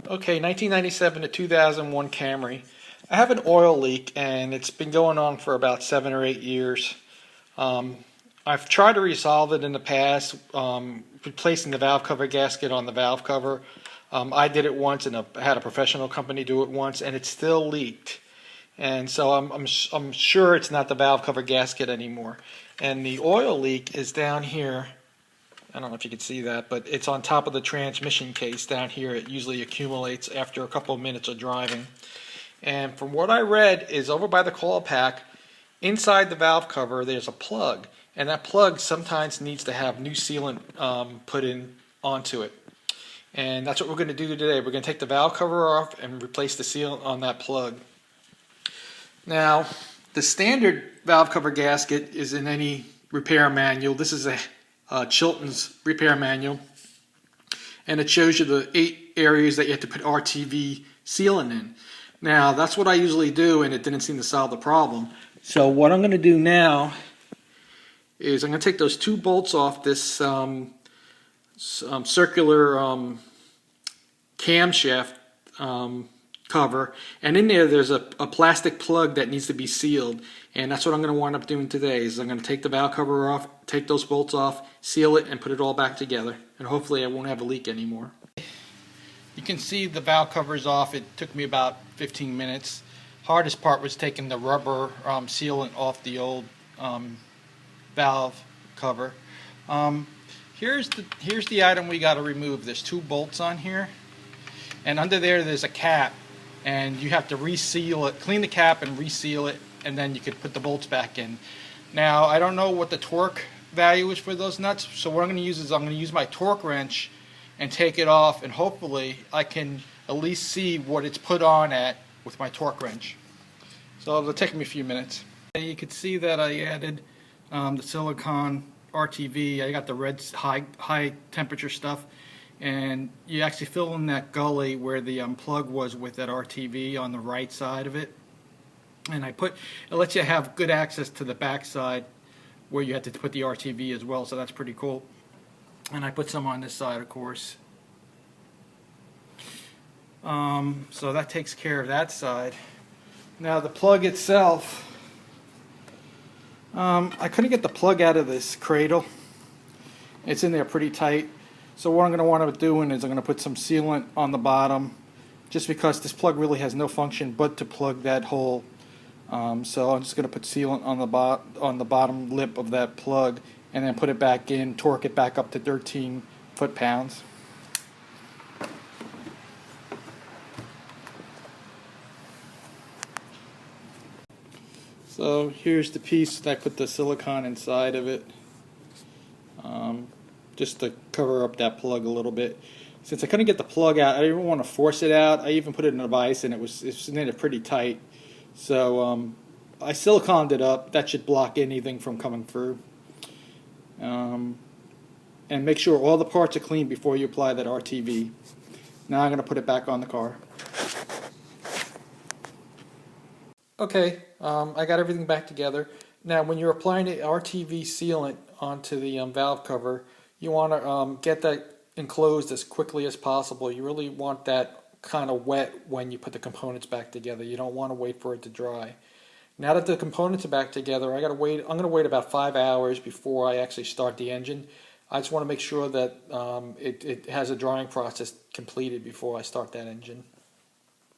Okay, 1997 to 2001 Camry. I have an oil leak and it's been going on for about 7 or 8 years. I've tried to resolve it in the past, replacing the valve cover gasket on the valve cover. I did it once and I had a professional company do it once and it still leaked. And so I'm sure it's not the valve cover gasket anymore. And the oil leak is down here. I don't know if you can see that, but it's on top of the transmission case down here. It usually accumulates after a couple of minutes of driving. And from what I read is over by the coil pack, inside the valve cover, there's a plug. And that plug sometimes needs to have new sealant put in onto it. And that's what we're going to do today. We're going to take the valve cover off and replace the sealant on that plug. Now, the standard valve cover gasket is in any repair manual. This is a Chilton's repair manual, and it shows you the 8 areas that you have to put RTV sealant in. Now that's what I usually do, and it didn't seem to solve the problem. So what I'm going to do now is I'm going to take those 2 bolts off this circular camshaft cover, and in there's a plastic plug that needs to be sealed, and that's what I'm going to wind up doing today. Is I'm going to take the valve cover off, take those bolts off, seal it, and put it all back together, and hopefully I won't have a leak anymore. You can see the valve covers off. It took me about 15 minutes. Hardest part was taking the rubber sealant off the old valve cover. Here's the item we got to remove. There's 2 bolts on here, and under there's a cap, and you have to reseal it, clean the cap and reseal it, and then you could put the bolts back in. Now I don't know what the torque value is for those nuts, so what I'm going to use is I'm going to use my torque wrench and take it off, and hopefully I can at least see what it's put on at with my torque wrench. So it'll take me a few minutes. You can see that I added the silicone RTV. I got the red high temperature stuff, and you actually fill in that gully where the plug was with that RTV on the right side of it. And it lets you have good access to the back side where you had to put the RTV as well, so that's pretty cool. And I put some on this side, of course. So that takes care of that side. Now the plug itself, I couldn't get the plug out of this cradle. It's in there pretty tight. So what I'm going to wind up doing is I'm going to put some sealant on the bottom, just because this plug really has no function but to plug that hole. So I'm just going to put sealant on the bottom lip of that plug, and then put it back in, torque it back up to 13 foot-pounds. So here's the piece that I put the silicone inside of it, just to cover up that plug a little bit. Since I couldn't get the plug out, I didn't want to force it out. I even put it in a vise, and it's in it pretty tight. So I siliconed it up. That should block anything from coming through. And make sure all the parts are clean before you apply that RTV. Now I'm going to put it back on the car. Okay, I got everything back together. Now when you're applying the RTV sealant onto the valve cover, you want to get that enclosed as quickly as possible. You really want that kind of wet when you put the components back together. You don't want to wait for it to dry. Now that the components are back together, I'm going to wait about 5 hours before I actually start the engine. I just want to make sure that it has a drying process completed before I start that engine.